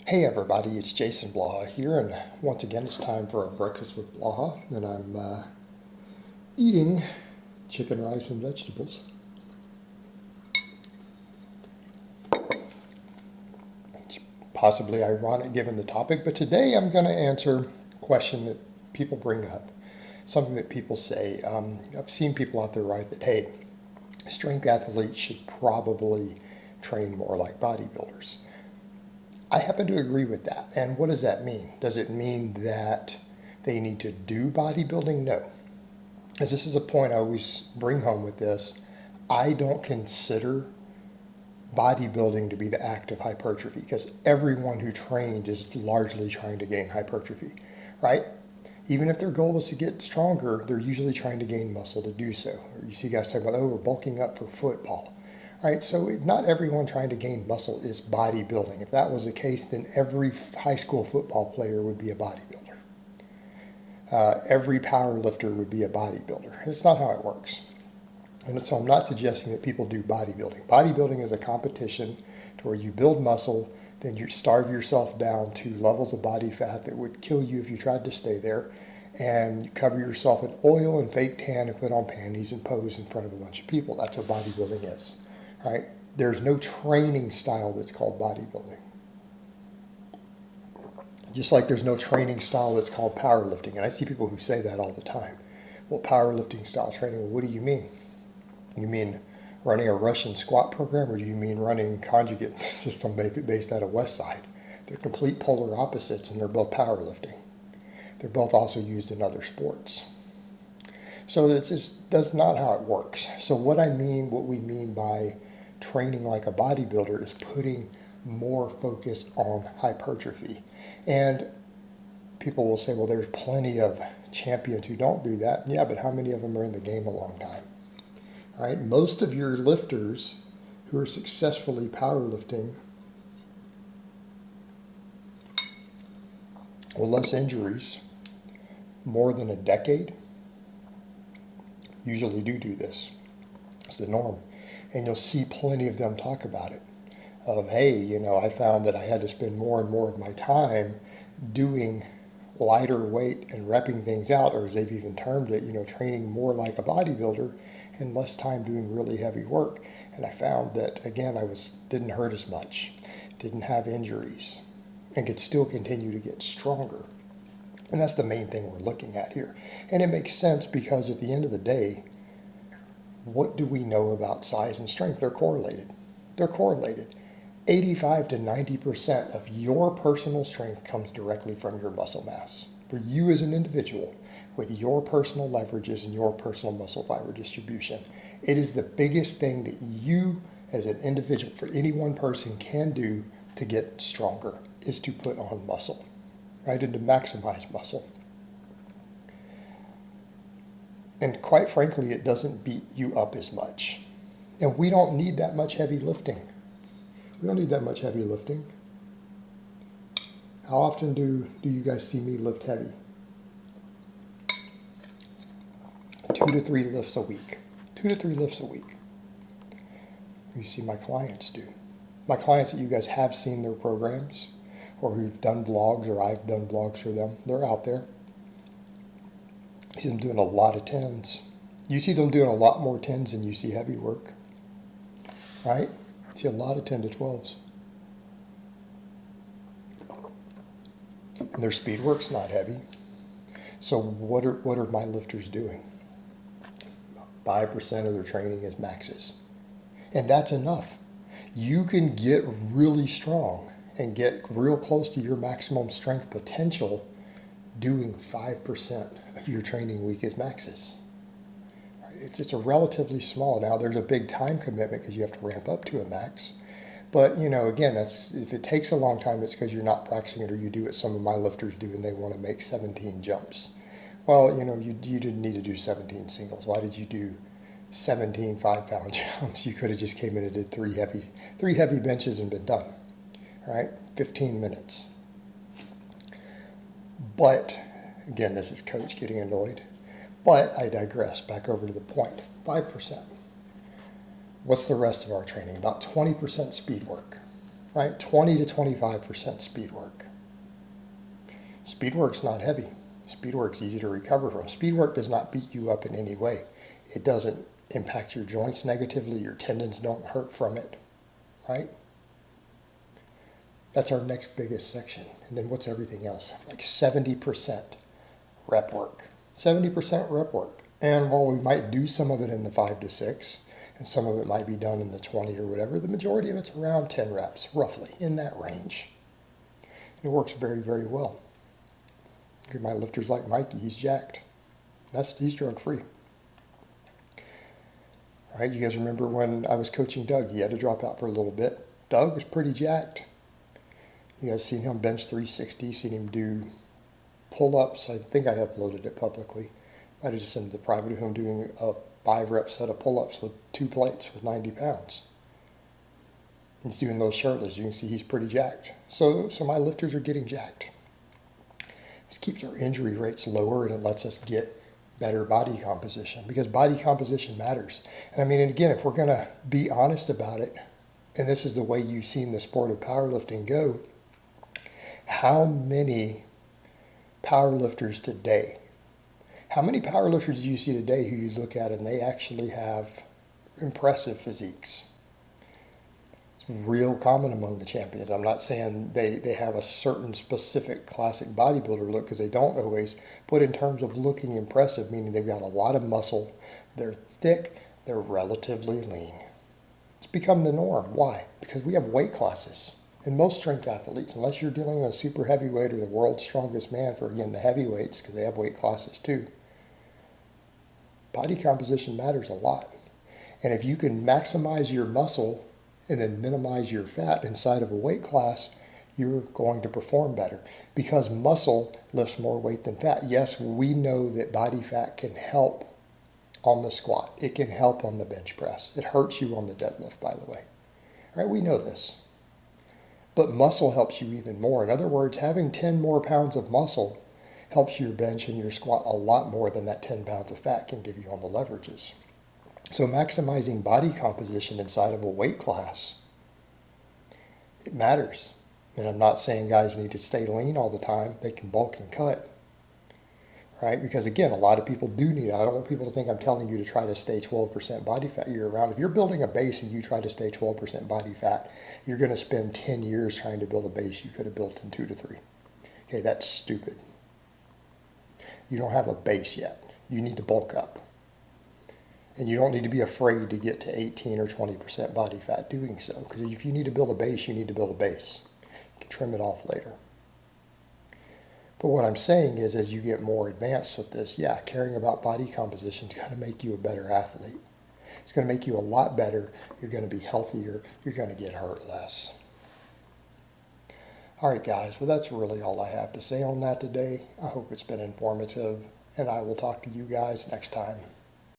Hey everybody, it's Jason Blaha here, and once again it's time for a breakfast with Blaha, and I'm eating chicken, rice, and vegetables. It's possibly ironic given the topic, but today I'm going to answer a question that people bring up, something that people say. I've seen people out there write that, hey, strength athletes should probably train more like bodybuilders. I happen to agree with that. And what does that mean? Does it mean that they need to do bodybuilding? No. As this is a point I always bring home with this, I don't consider bodybuilding to be the act of hypertrophy because everyone who trains is largely trying to gain hypertrophy, right? Even if their goal is to get stronger, they're usually trying to gain muscle to do so. You see guys talk about, oh, we're bulking up for football. Right, so not everyone trying to gain muscle is bodybuilding. If that was the case, then every high school football player would be a bodybuilder. Every power lifter would be a bodybuilder. It's not how it works. And so I'm not suggesting that people do bodybuilding. Bodybuilding is a competition to where you build muscle, then you starve yourself down to levels of body fat that would kill you if you tried to stay there, and you cover yourself in oil and fake tan and put on panties and pose in front of a bunch of people. That's what bodybuilding is. Right? There's no training style that's called bodybuilding. Just like there's no training style that's called powerlifting. And I see people who say that all the time. Well, powerlifting style training, well, what do you mean? You mean running a Russian squat program, or do you mean running conjugate system based out of West Side? They're complete polar opposites, and they're both powerlifting. They're both also used in other sports. So that's not how it works. So what we mean by training like a bodybuilder is putting more focus on hypertrophy. And people will say, well, there's plenty of champions who don't do that. Yeah, but how many of them are in the game a long time? All right, most of your lifters who are successfully powerlifting with less injuries, more than a decade, usually do this. It's the norm. And you'll see plenty of them talk about it. Of, hey, I found that I had to spend more and more of my time doing lighter weight and repping things out, or as they've even termed it, training more like a bodybuilder and less time doing really heavy work. And I found that, again, didn't hurt as much, didn't have injuries, and could still continue to get stronger. And that's the main thing we're looking at here. And it makes sense because at the end of the day, what do we know about size and strength? They're correlated. 85 to 90% of your personal strength comes directly from your muscle mass. For you as an individual, with your personal leverages and your personal muscle fiber distribution, it is the biggest thing that you as an individual, for any one person, can do to get stronger, is to put on muscle, right? And to maximize muscle. And quite frankly, it doesn't beat you up as much. And we don't need that much heavy lifting. How often do you guys see me lift heavy? 2 to 3 lifts a week. You see my clients do. My clients that you guys have seen their programs, or who've done vlogs, or I've done vlogs for them, they're out there. You see them doing a lot of 10s. You see them doing a lot more 10s than you see heavy work, right? You see a lot of 10 to 12s. And their speed work's not heavy. So what are my lifters doing? 5% of their training is maxes. And that's enough. You can get really strong and get real close to your maximum strength potential doing 5% of your training week as maxes. It's a relatively small. Now there's a big time commitment because you have to ramp up to a max. But again, if it takes a long time, it's because you're not practicing it, or you do what some of my lifters do and they want to make 17 jumps. Well, you didn't need to do 17 singles. Why did you do 17 5-pound jumps? You could have just came in and did three heavy benches and been done. All right, 15 minutes. But, again, this is coach getting annoyed. But I digress, back over to the point. 5%. What's the rest of our training? About 20% speed work. right? 20 to 25% speed work. Speed work's not heavy. Speed work's easy to recover from. Speed work does not beat you up in any way. It doesn't impact your joints negatively. Your tendons don't hurt from it, right? That's our next biggest section. And then what's everything else? Like 70% rep work. 70% rep work. And while we might do some of it in the 5 to 6, and some of it might be done in the 20 or whatever, the majority of it's around 10 reps, roughly, in that range. And it works very, very well. My lifter's like Mikey, he's jacked. He's drug-free. All right, you guys remember when I was coaching Doug, he had to drop out for a little bit. Doug was pretty jacked. You guys seen him bench 360, seen him do pull-ups. I think I uploaded it publicly. Might have just sent it to the private of him doing a 5-rep set of pull-ups with 2 plates with 90 pounds. He's doing those shirtless. You can see he's pretty jacked. So my lifters are getting jacked. This keeps our injury rates lower, and it lets us get better body composition, because body composition matters. And I mean, and again, if we're going to be honest about it, and this is the way you've seen the sport of powerlifting go, how many powerlifters today, how many powerlifters do you see today who you look at and they actually have impressive physiques? Real common among the champions. I'm not saying they have a certain specific classic bodybuilder look, because they don't always, but in terms of looking impressive, meaning they've got a lot of muscle, they're thick, they're relatively lean. It's become the norm. Why? Because we have weight classes. And most strength athletes, unless you're dealing with a super heavyweight or the world's strongest man, for again the heavyweights, because they have weight classes too, body composition matters a lot. And if you can maximize your muscle and then minimize your fat inside of a weight class, you're going to perform better, because muscle lifts more weight than fat. Yes, we know that body fat can help on the squat. It can help on the bench press. It hurts you on the deadlift, by the way. All right, we know this. But muscle helps you even more. In other words, having 10 more pounds of muscle helps your bench and your squat a lot more than that 10 pounds of fat can give you on the leverages. So maximizing body composition inside of a weight class, it matters. And I'm not saying guys need to stay lean all the time. They can bulk and cut, right? Because again, a lot of people do need it. I don't want people to think I'm telling you to try to stay 12% body fat year-round. If you're building a base and you try to stay 12% body fat, you're going to spend 10 years trying to build a base you could have built in 2 to 3. Okay, that's stupid. You don't have a base yet. You need to bulk up. And you don't need to be afraid to get to 18 or 20% body fat doing so. Because if you need to build a base, you need to build a base. You can trim it off later. But what I'm saying is, as you get more advanced with this, yeah, caring about body composition is going to make you a better athlete. It's going to make you a lot better. You're going to be healthier. You're going to get hurt less. All right, guys. Well, that's really all I have to say on that today. I hope it's been informative, and I will talk to you guys next time.